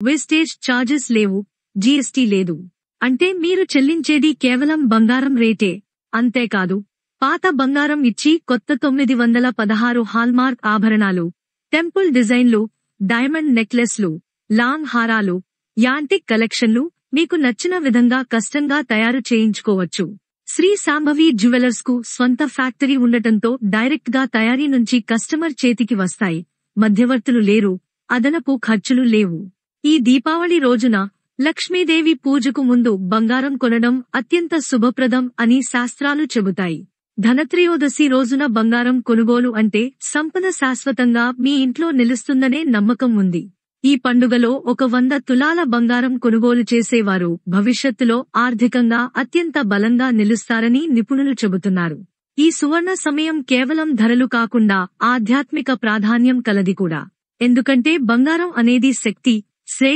Wastage charges లేవు, GST లేదు. అంటే మీరు చెల్లించేది కేవలం బంగారం రేటే. అంతేకాదు, పాత బంగారం ఇచ్చి కొత్త 916 హాల్మార్క్ ఆభరణాలు, టెంపుల్ డిజైన్లు, డైమండ్ నెక్లెస్లు, లాంగ్ హారాలు, యాంటిక్ కలెక్షన్లు మీకు నచ్చిన విధంగా కస్టంగా తయారు చేయించుకోవచ్చు. శ్రీ శాంభవి జ్యువెలర్స్ కు స్వంత ఫ్యాక్టరీ ఉండటంతో డైరెక్ట్ గా తయారీ నుంచి కస్టమర్ చేతికి వస్తాయి. మధ్యవర్తులు లేరు, అదనపు ఖర్చులు లేవు. ఈ దీపావళి రోజున లక్ష్మీదేవి పూజకు ముందు బంగారం కొనడం అత్యంత శుభప్రదం అని శాస్త్రాలు చెబుతాయి. ధనత్రయోదశి రోజున బంగారం కొనుగోలు అంటే సంపద శాశ్వతంగా మీ ఇంట్లో నిలుస్తుందనే నమ్మకం ఉంది. ఈ పండుగలో 100 తులాల బంగారం కొనుగోలు చేసేవారు భవిష్యత్తులో ఆర్థికంగా అత్యంత బలంగా నిలుస్తారని నిపుణులు చెబుతున్నారు. ఈ సువర్ణ సమయం కేవలం ధరలు కాకుండా ఆధ్యాత్మిక ప్రాధాన్యం కలది కూడా. ఎందుకంటే బంగారం అనేది శక్తి, శ్రేయస్సు